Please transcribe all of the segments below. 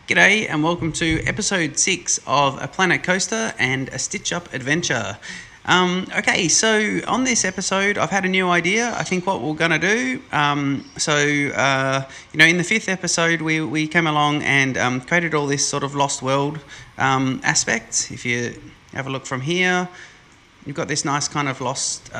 G'day and welcome to episode 6 of A Planet Coaster and a Stitch Up Adventure. So on this episode, I've had a new idea. I think what we're going to do, in the 5th episode, we came along and created all this sort of Lost World aspect. If you have a look from here, you've got this nice kind of lost...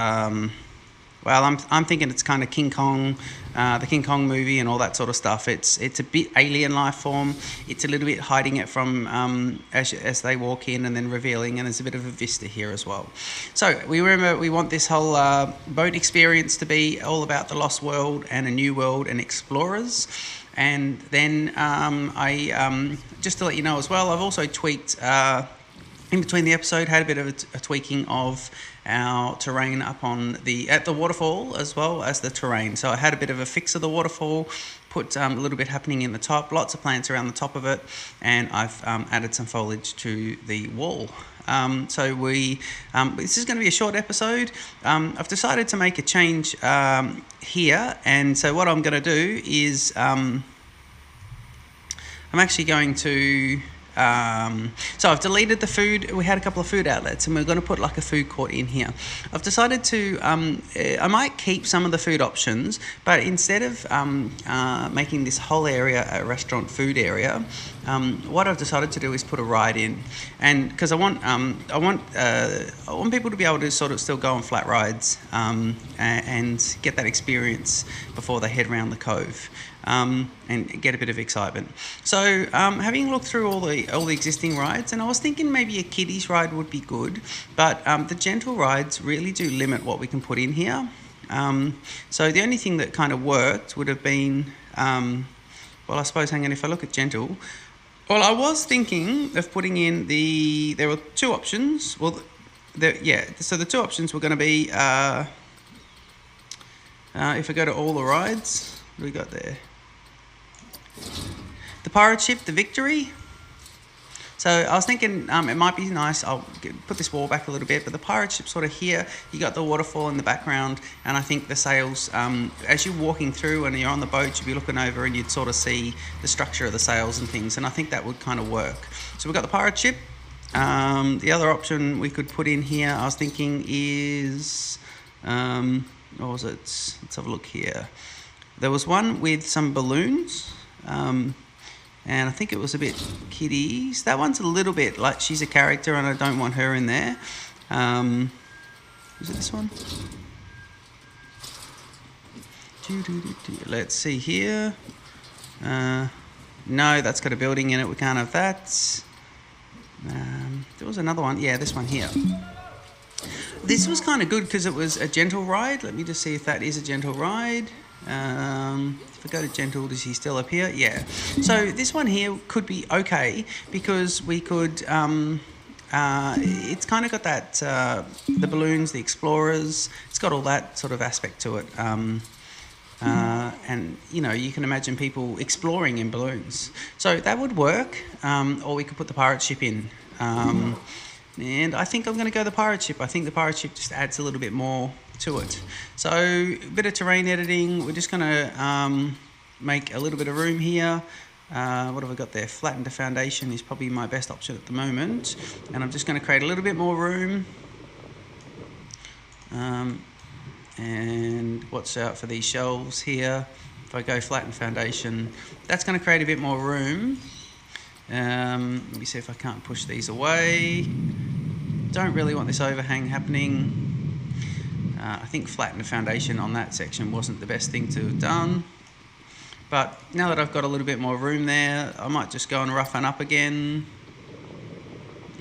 I'm thinking it's kind of King Kong, the King Kong movie and all that sort of stuff. It's a bit alien life form. It's a little bit hiding it from as they walk in and then revealing, and there's a bit of a vista here as well. So we want this whole boat experience to be all about the Lost World and a new world and explorers. And then just to let you know as well, I've also tweaked... in between the episode, had a bit of a tweaking of our terrain up on at the waterfall as well as the terrain. So I had a bit of a fix of the waterfall, put a little bit happening in the top, lots of plants around the top of it, and I've added some foliage to the wall. This is going to be a short episode. I've decided to make a change here, and so what I'm going to do is I'm actually going to... So I've deleted the food. We had a couple of food outlets and we're going to put like a food court in here. I've decided to I might keep some of the food options, but instead of making this whole area a restaurant food area, what I've decided to do is put a ride in, and because I want people to be able to sort of still go on flat rides and get that experience before they head around the cove. And get a bit of excitement. So having looked through all the existing rides, and I was thinking maybe a kiddies ride would be good, but the gentle rides really do limit what we can put in here. So the only thing that kind of worked would have been, I suppose, if I look at gentle, I was thinking of putting in there were two options. So the two options were going to be, if I go to all the rides, what do we got there? The pirate ship, the Victory. So I was thinking it might be nice. I'll put this wall back a little bit, but the pirate ship sort of here. You got the waterfall in the background, and I think the sails. As you're walking through and you're on the boat, you'd be looking over and you'd sort of see the structure of the sails and things. And I think that would kind of work. So we've got the pirate ship. The other option we could put in here, I was thinking, is what was it? Let's have a look here. There was one with some balloons. And I think it was a bit kiddies. That one's a little bit like she's a character and I don't want her in there. Is it this one? Let's see here. No, that's got a building in it. We can't have that. There was another one. Yeah, this one here. This was kind of good because it was a gentle ride. Let me just see if that is a gentle ride. If I go to gentle, is he still up here? Yeah. So this one here could be okay because we could... it's kind of got that... the balloons, the explorers. It's got all that sort of aspect to it. And, you can imagine people exploring in balloons. So that would work. Or we could put the pirate ship in. And I think I'm going to go the pirate ship. I think the pirate ship just adds a little bit more to it. So a bit of terrain editing. We're just going to make a little bit of room here. What have I got there? Flatten the foundation is probably my best option at the moment. And I'm just going to create a little bit more room. And watch out for these shelves here. If I go flatten foundation, that's going to create a bit more room. Let me see if I can't push these away. Don't really want this overhang happening. I think flatten the foundation on that section wasn't the best thing to have done. But now that I've got a little bit more room there, I might just go and roughen up again.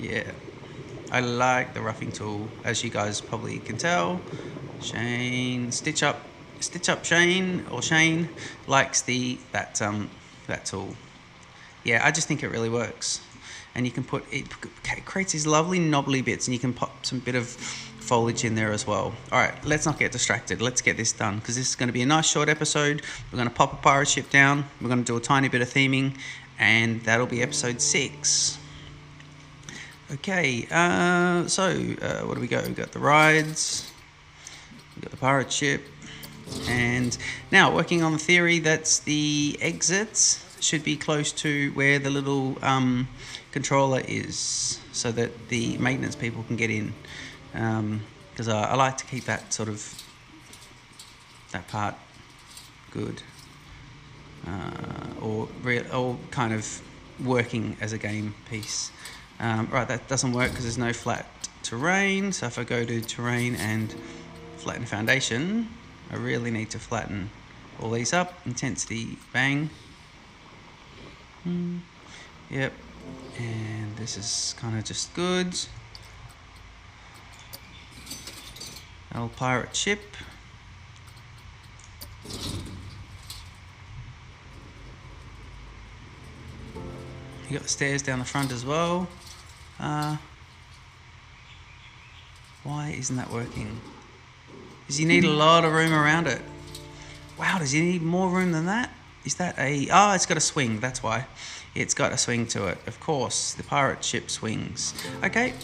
Yeah, I like the roughing tool, as you guys probably can tell. Stitch up Shane likes that tool. Yeah, I just think it really works. And you can put, it creates these lovely knobbly bits, and you can pop some bit of foliage in there as well. All right, let's not get distracted. Let's get this done, because this is going to be a nice short episode. We're going to pop a pirate ship down. We're going to do a tiny bit of theming, and that'll be episode 6. Okay, what do we go? We've got the rides. We've got the pirate ship. And now working on the theory that's the exits should be close to where the little controller is, so that the maintenance people can get in. Because I like to keep that sort of that part good, or kind of working as a game piece. Right, that doesn't work because there's no flat terrain. So if I go to terrain and flatten foundation, I really need to flatten all these up. Intensity, bang. Yep. And this is kind of just good. Old pirate ship. You got the stairs down the front as well. Why isn't that working? Because you need a lot of room around it. Wow, does it need more room than that? Is that a... Oh, it's got a swing, that's why. It's got a swing to it. Of course, the pirate ship swings. Okay,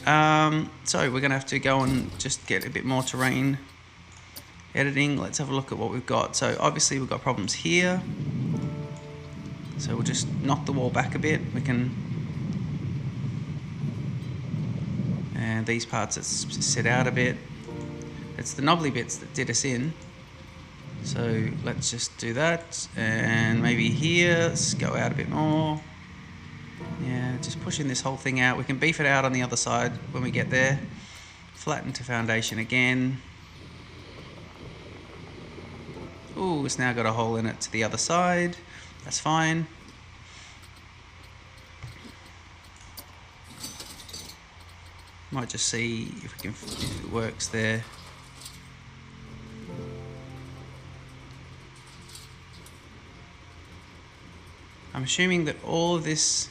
so we're going to have to go and just get a bit more terrain editing. Let's have a look at what we've got. So obviously we've got problems here. So we'll just knock the wall back a bit. We can... And these parts, let's sit out a bit. It's the knobbly bits that did us in. So let's just do that. And maybe here, let's go out a bit more. Yeah, just pushing this whole thing out. We can beef it out on the other side when we get there. Flatten to foundation again. Ooh, it's now got a hole in it to the other side. That's fine. Might just see if we can, if it works there. I'm assuming that all of this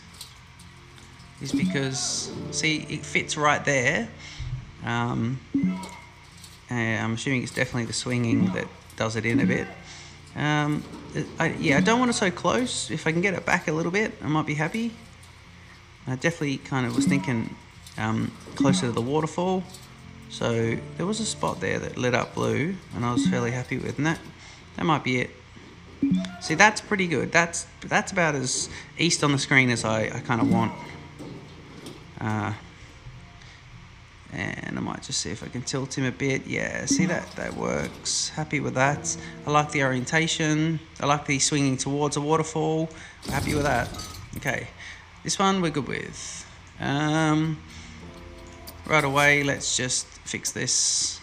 is because, see, it fits right there. And I'm assuming it's definitely the swinging that does it in a bit. I don't want it so close. If I can get it back a little bit, I might be happy. I definitely kind of was thinking closer to the waterfall. So there was a spot there that lit up blue, and I was fairly happy with, and that might be it. See, that's pretty good. That's about as east on the screen as I kind of want. And I might just see if I can tilt him a bit. Yeah, see, that works. Happy with that. I like the orientation. I like the swinging towards a waterfall. I'm happy with that. Okay, this one we're good with. Right away, let's just fix this.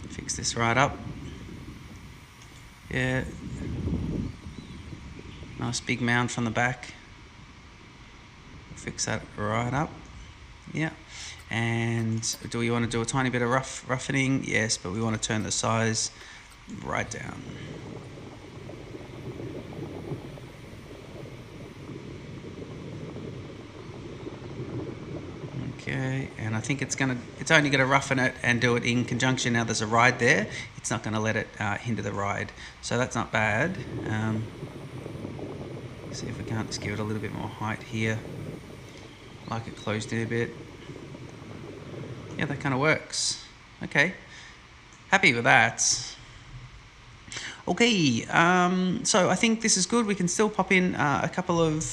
Fix this right up. Yeah. Nice big mound from the back. Fix that right up. Yeah. And do we want to do a tiny bit of roughening? Yes, but we want to turn the size right down. Okay, and I think it's only gonna roughen it and do it in conjunction. Now there's a ride there. It's not gonna let it hinder the ride. So that's not bad. See if we can't just give it a little bit more height here. Like it closed in a bit. Yeah, that kind of works. Okay, happy with that. Okay, so I think this is good. We can still pop in a couple of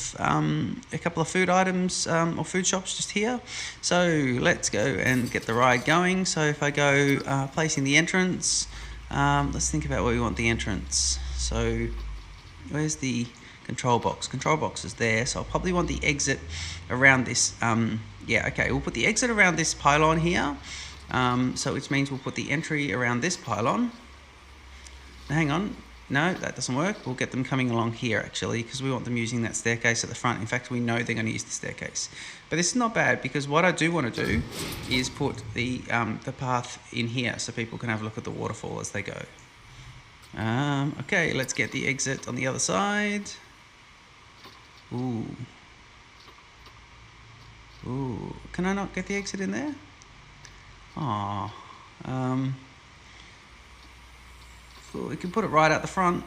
food items or food shops just here. So let's go and get the ride going. So if I go placing the entrance, let's think about where we want the entrance. So where's the control box? Control box is there. So I'll probably want the exit around this. Yeah, okay, we'll put the exit around this pylon here. So which means we'll put the entry around this pylon. Now, hang on, no, that doesn't work. We'll get them coming along here actually, because we want them using that staircase at the front. In fact, we know they're going to use the staircase. But this is not bad, because what I do want to do is put the path in here so people can have a look at the waterfall as they go. Okay, let's get the exit on the other side. Ooh. Ooh, can I not get the exit in there? Aww. We can put it right out the front.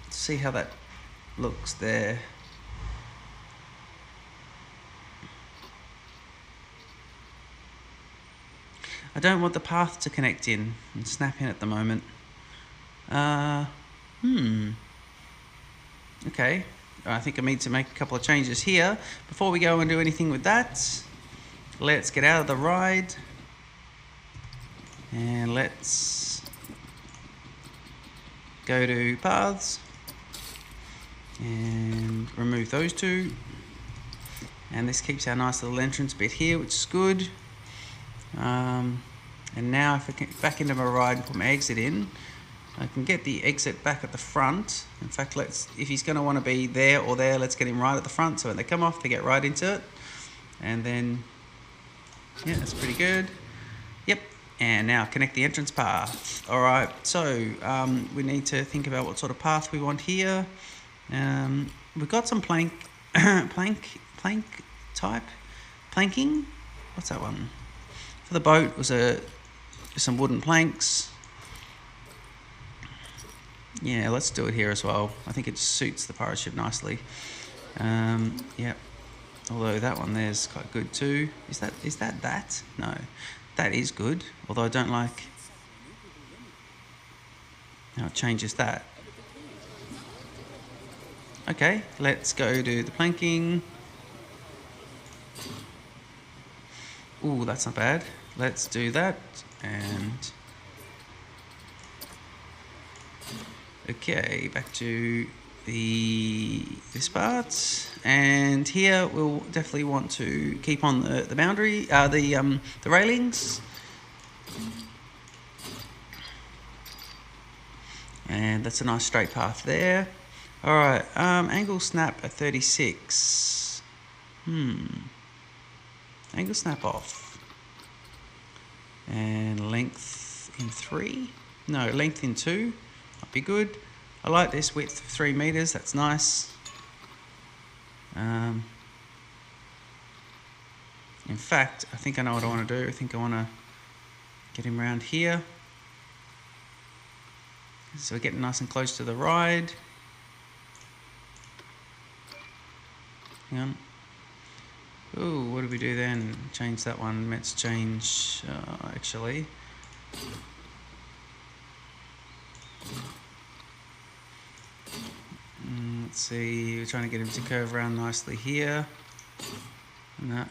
See how that looks there. I don't want the path to connect in and snap in at the moment. Uh, Okay, I think I need to make a couple of changes here. Before we go and do anything with that, let's get out of the ride. And let's go to paths. And remove those two. And this keeps our nice little entrance bit here, which is good. And now if I get back into my ride and put my exit in, I can get the exit back at the front. In fact, if he's going to want to be there or there, let's get him right at the front. So when they come off, they get right into it. And then, yeah, that's pretty good. Yep. And now connect the entrance path. All right. So we need to think about what sort of path we want here. We've got some plank type planking. What's that one? For the boat was some wooden planks. Yeah, let's do it here as well. I think it suits the pirate ship nicely. Yep. Although that one there's quite good too. Is that? No. That is good. Although I don't like how it changes that. Okay, let's go to the planking. Ooh, that's not bad. Let's do that. And okay, back to this part, and here we'll definitely want to keep on the boundary, the railings, and that's a nice straight path there. All right, angle snap at 36. Angle snap off, and length in 3. No, length in 2. Might be good. I like this width of 3 meters. That's nice. In fact, I think I know what I want to do. I think I want to get him around here. So we're getting nice and close to the ride. Hang on. Ooh, what do we do then? Change that one. Let's change, actually. Let's see, we're trying to get him to curve around nicely here. And that.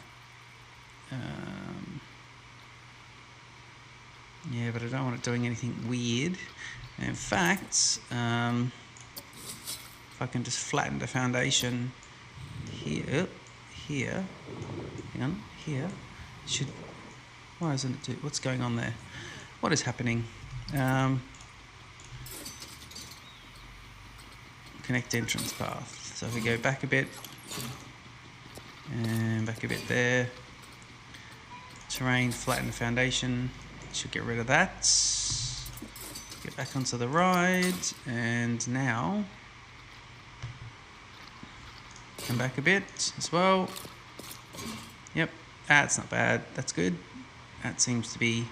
Yeah, but I don't want it doing anything weird. In fact, if I can just flatten the foundation here, hang on, here, why isn't it what's going on there? What is happening? Connect entrance path. So if we go back a bit, and back a bit there, terrain, flatten the foundation, should get rid of that. Get back onto the ride, and now come back a bit as well. Yep, that's not bad, that's good. That seems to be,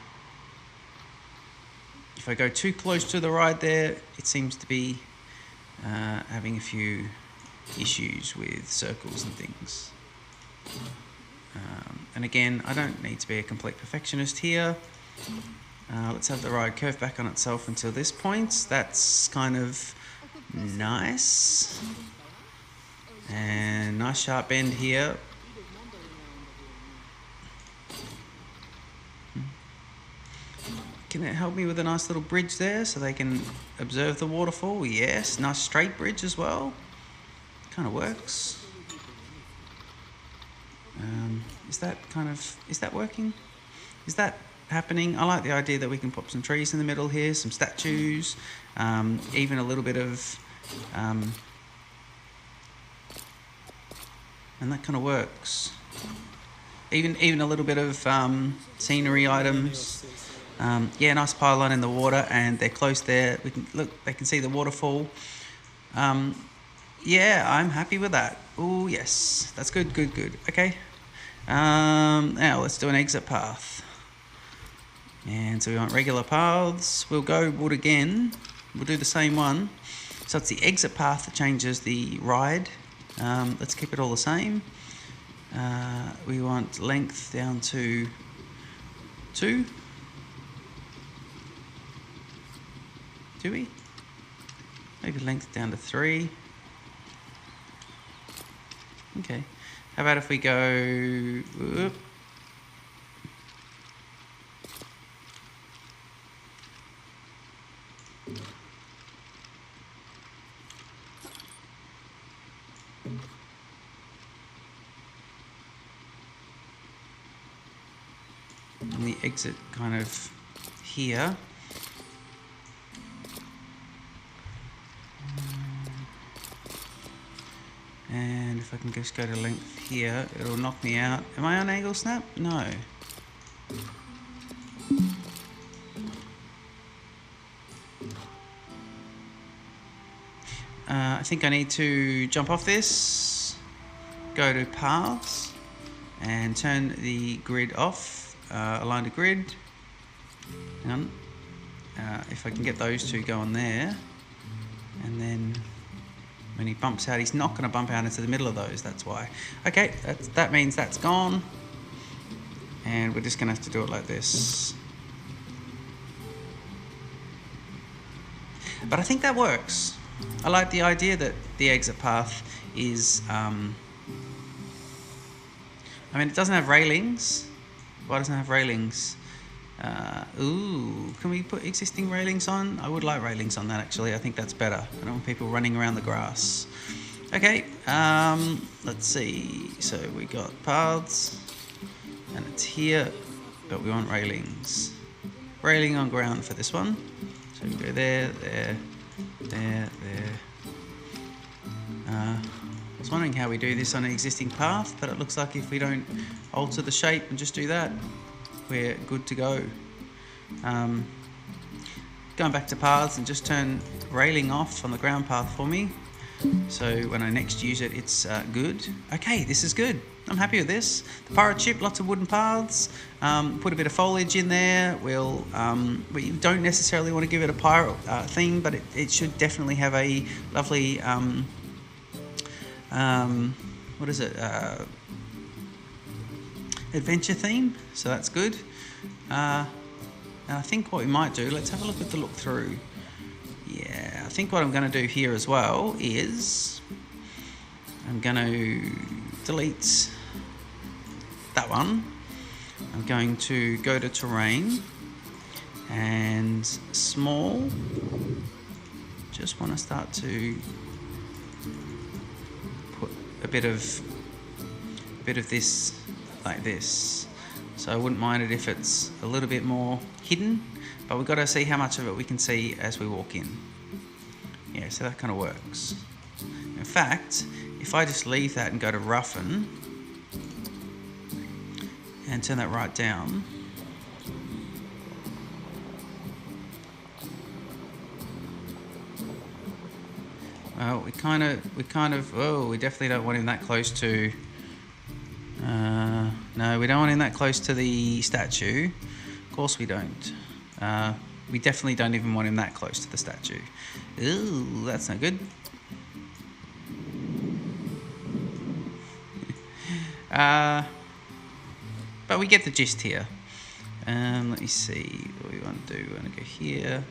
if I go too close to the ride there, it seems to be having a few issues with circles and things. And again, I don't need to be a complete perfectionist here. Let's have the ride curve back on itself until this point. That's kind of nice. And nice sharp bend here. Can it help me with a nice little bridge there so they can observe the waterfall? Yes, nice straight bridge as well. Kind of works. Is that working? Is that happening? I like the idea that we can put some trees in the middle here, some statues, even a little bit of, and that kind of works. Even a little bit of scenery items. Yeah, nice pylon in the water, and they're close there. We can look; they can see the waterfall. Yeah, I'm happy with that. Oh yes, that's good. Okay. Now let's do an exit path. And so we want regular paths. We'll go wood again. We'll do the same one. So it's the exit path that changes the ride. Let's keep it all the same. We want length down to 2. Do we? Maybe length down to 3. Okay. How about if we go... Whoop. And the exit kind of here. And if I can just go to length here, it'll knock me out. Am I on angle snap? No. I think I need to jump off this, go to paths, and turn the grid off, align to grid. Hang on. If I can get those two going there, and then when he bumps out, he's not going to bump out into the middle of those, that's why. Okay, that means that's gone, and we're just going to have to do it like this. But I think that works. I like the idea that the exit path is, I mean, it doesn't have railings. Why doesn't it have railings? Ooh, can we put existing railings on? I would like railings on that, actually. I think that's better. I don't want people running around the grass. Okay, let's see. So we got paths, and it's here, but we want railings. Railing on ground for this one. So we go there, there, there, there. I was wondering how we do this on an existing path, but it looks like if we don't alter the shape and just do that, we're good to go. Going back to paths and just turn railing off on the ground path for me. So when I next use it, it's good. Okay, this is good. I'm happy with this. The pirate ship, lots of wooden paths. Put a bit of foliage in there. We don't necessarily want to give it a pirate theme, but it should definitely have a lovely, what is it? Adventure theme. So that's good. And I think what we might do, let's have a look at the look through. Yeah, I think what I'm going to do here as well is I'm going to delete that one. I'm going to go to terrain and small. Just want to start to put a bit of this like this. So I wouldn't mind it if it's a little bit more hidden, but we've got to see how much of it we can see as we walk in. Yeah, so that kind of works. In fact, if I just leave that and go to roughen and turn that right down, well, we definitely don't want him that close to. No, we don't want him that close to the statue. Of course we don't. We definitely don't even want him that close to the statue. Ooh, that's not good. But we get the gist here. Let me see what we want to do. We want to go here.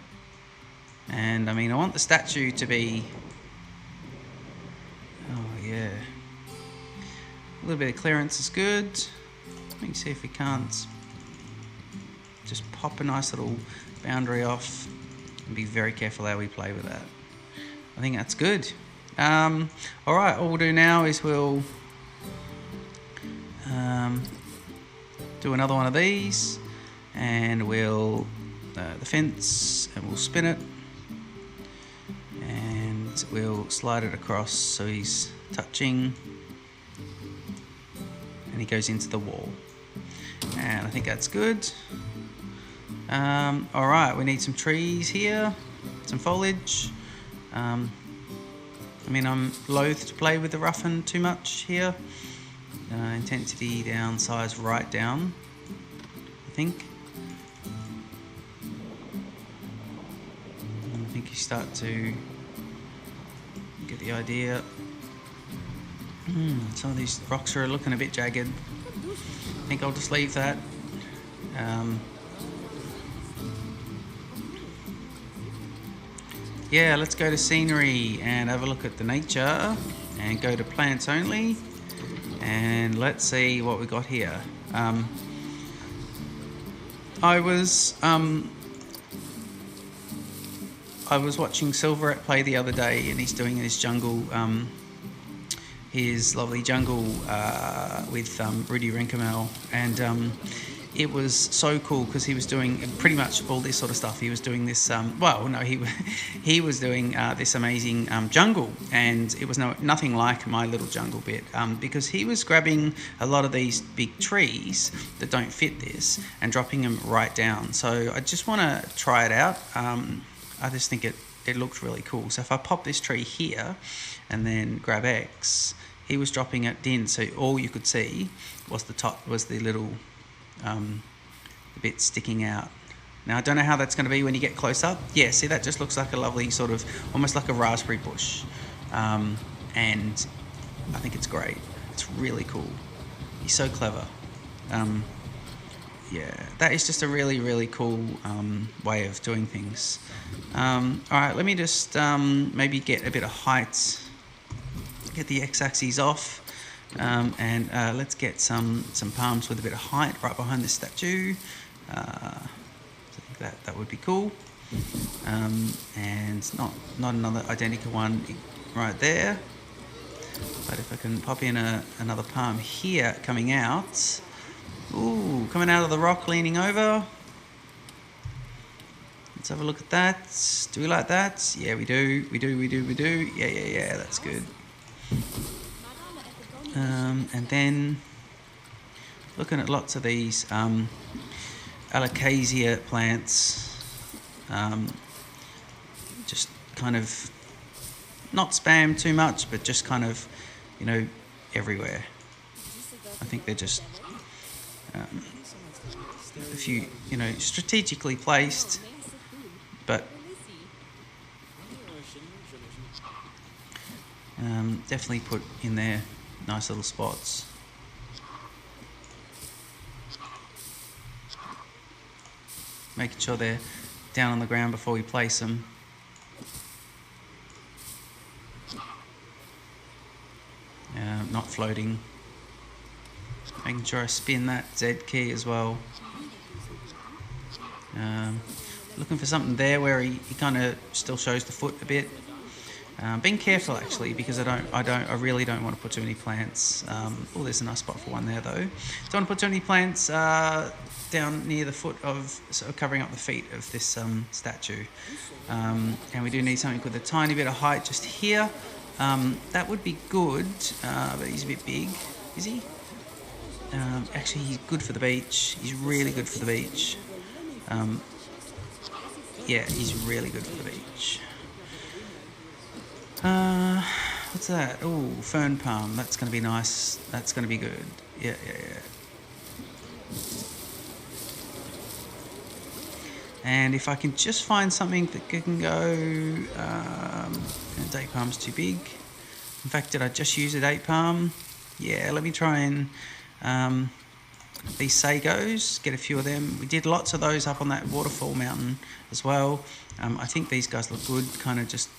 And I mean, I want the statue to be... Oh, yeah. A little bit of clearance is good. Let me see if we can't just pop a nice little boundary off and be very careful how we play with that. I think that's good. Alright, all we'll do now is we'll do another one of these, and we'll the fence, and we'll spin it, and we'll slide it across so he's touching and he goes into the wall. And I think that's good. Alright, we need some trees here, some foliage. I mean, I'm loath to play with the roughen too much here. Intensity down, size right down, I think. And I think you start to get the idea. Some of these rocks are looking a bit jagged. I think I'll just leave that. Yeah, let's go to scenery and have a look at the nature and go to plants only. And let's see what we got here. I was watching Silverette play the other day, and he's doing his jungle, his lovely jungle with Rudy Rinkamel, and it was so cool because he was doing pretty much all this sort of stuff. He was doing this, he was doing this amazing jungle, and it was nothing like my little jungle bit, because he was grabbing a lot of these big trees that don't fit this and dropping them right down. So I just want to try it out. I just think it looked really cool. So if I pop this tree here and then grab X, he was dropping it in, so all you could see was the top, was the little bit sticking out. Now I don't know how that's going to be when you get close up. Yeah, see, that just looks like a lovely sort of, almost like a raspberry bush, and I think it's great. It's really cool. He's so clever. Yeah, that is just a really, really cool way of doing things. All right, let me just maybe get a bit of height, get the x-axis off, and let's get some palms with a bit of height right behind the statue. I think that would be cool. And not another identical one right there. But if I can pop in another palm here coming out. Ooh, coming out of the rock, leaning over. Let's have a look at that. Do we like that? Yeah, we do. Yeah, that's good. And then looking at lots of these Alocasia plants, just kind of not spam too much, but just kind of, everywhere. I think they're just a few, strategically placed, but definitely put in there nice little spots. Making sure they're down on the ground before we place them. Not floating. Making sure I spin that Z key as well. Looking for something there where he kind of still shows the foot a bit. Being careful actually, because I really don't want to put too many plants. Oh, there's a nice spot for one there though. Don't want to put too many plants down near the foot of, sort of covering up the feet of this statue. And we do need something with a tiny bit of height just here. That would be good, but he's a bit big, is he? Actually, he's good for the beach. He's really good for the beach. Yeah, he's really good for the beach. What's that? Oh, fern palm. That's going to be nice. That's going to be good. Yeah. And if I can just find something that can go... date palm's too big. In fact, did I just use a date palm? Yeah, let me try and... these sagos, get a few of them. We did lots of those up on that waterfall mountain as well. I think these guys look good, kind of just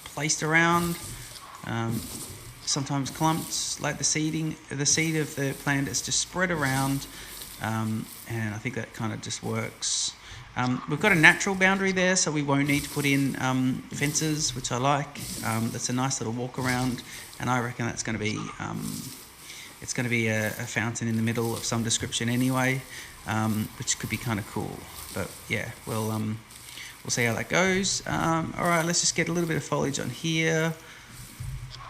placed around, sometimes clumped, like the seed of the plant is just spread around, and I think that kind of just works. We've got a natural boundary there, so we won't need to put in fences, which I like. That's a nice little walk around, and I reckon that's going to be it's going to be a fountain in the middle of some description anyway, which could be kind of cool. But yeah, we'll see how that goes. All right, let's just get a little bit of foliage on here,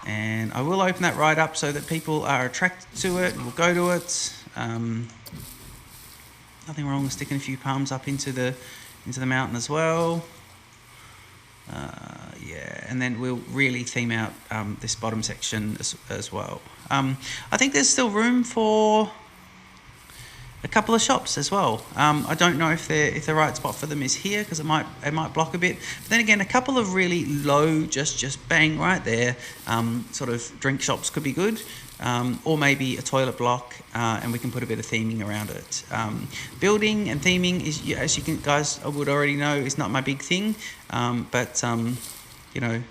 and I will open that right up so that people are attracted to it and will go to it. Nothing wrong with sticking a few palms up into the mountain as well. Yeah, and then we'll really theme out this bottom section as well. I think there's still room for a couple of shops as well. I don't know if the right spot for them is here, because it might block a bit. But then again, a couple of really low, just bang right there, sort of drink shops could be good. or maybe a toilet block, and we can put a bit of theming around it. Building and theming is, as you can, guys would already know, is not my big thing, but you know,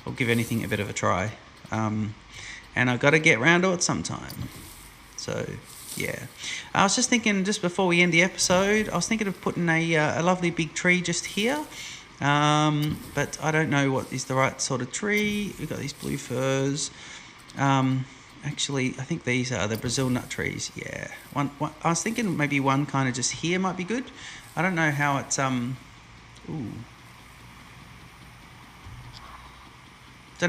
I'll give anything a bit of a try, and I've got to get round to it sometime. So yeah, I was just thinking, just before we end the episode, I was thinking of putting a lovely big tree just here, but I don't know what is the right sort of tree. We've got these blue firs. Actually, I think these are the Brazil nut trees. Yeah, one I was thinking maybe one kind of just here might be good. I don't know how it's Don't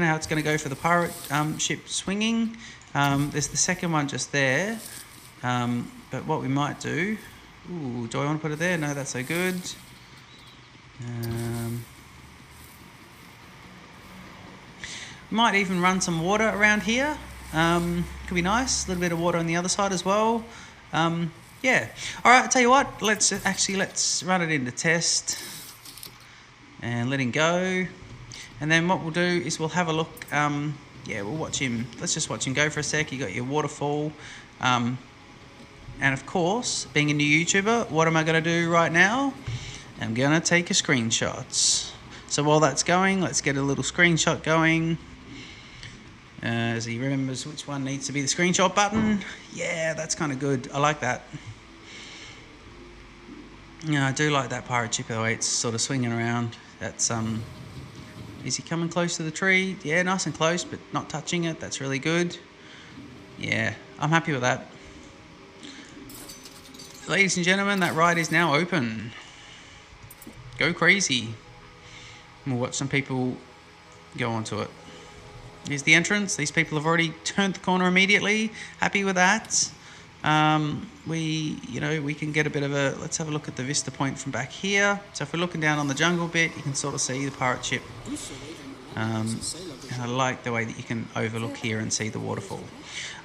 know how it's going to go for the pirate ship swinging. There's the second one just there. But what we might do... do I want to put it there? No, that's so good. Might even run some water around here. Could be nice. A little bit of water on the other side as well. Yeah. All right, I'll tell you what. Let's run it into test. And let him go. And then what we'll do is we'll have a look. We'll watch him. Let's just watch him go for a sec. You got your waterfall. And of course, being a new YouTuber, what am I going to do right now? I'm going to take a screenshot. So while that's going, let's get a little screenshot going. As he remembers which one needs to be the screenshot button. Yeah, that's kind of good. I like that. Yeah, I do like that pirate ship, the way it's sort of swinging around. That's Is he coming close to the tree? Yeah, nice and close, but not touching it. That's really good. Yeah, I'm happy with that. Ladies and gentlemen, that ride is now open. Go crazy. We'll watch some people go onto it. Here's the entrance. These people have already turned the corner immediately. Happy with that. We can get a bit of a... Let's have a look at the vista point from back here. So if we're looking down on the jungle bit, you can sort of see the pirate ship. And I like the way that you can overlook here and see the waterfall.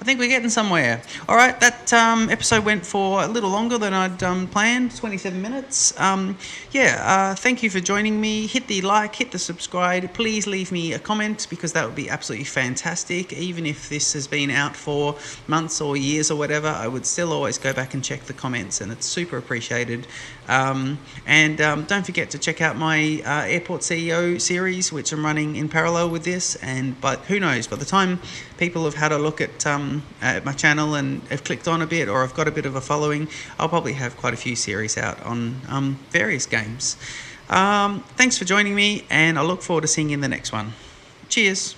I think we're getting somewhere. All right, that episode went for a little longer than I'd planned, 27 minutes. Thank you for joining me. Hit the like, hit the subscribe. Please leave me a comment, because that would be absolutely fantastic. Even if this has been out for months or years or whatever, I would still always go back and check the comments, and it's super appreciated. Don't forget to check out my Airport CEO series, which I'm running in parallel with this. But who knows, by the time people have had a look at my channel and have clicked on a bit, or I've got a bit of a following, I'll probably have quite a few series out on various games. Thanks for joining me, and I look forward to seeing you in the next one. Cheers.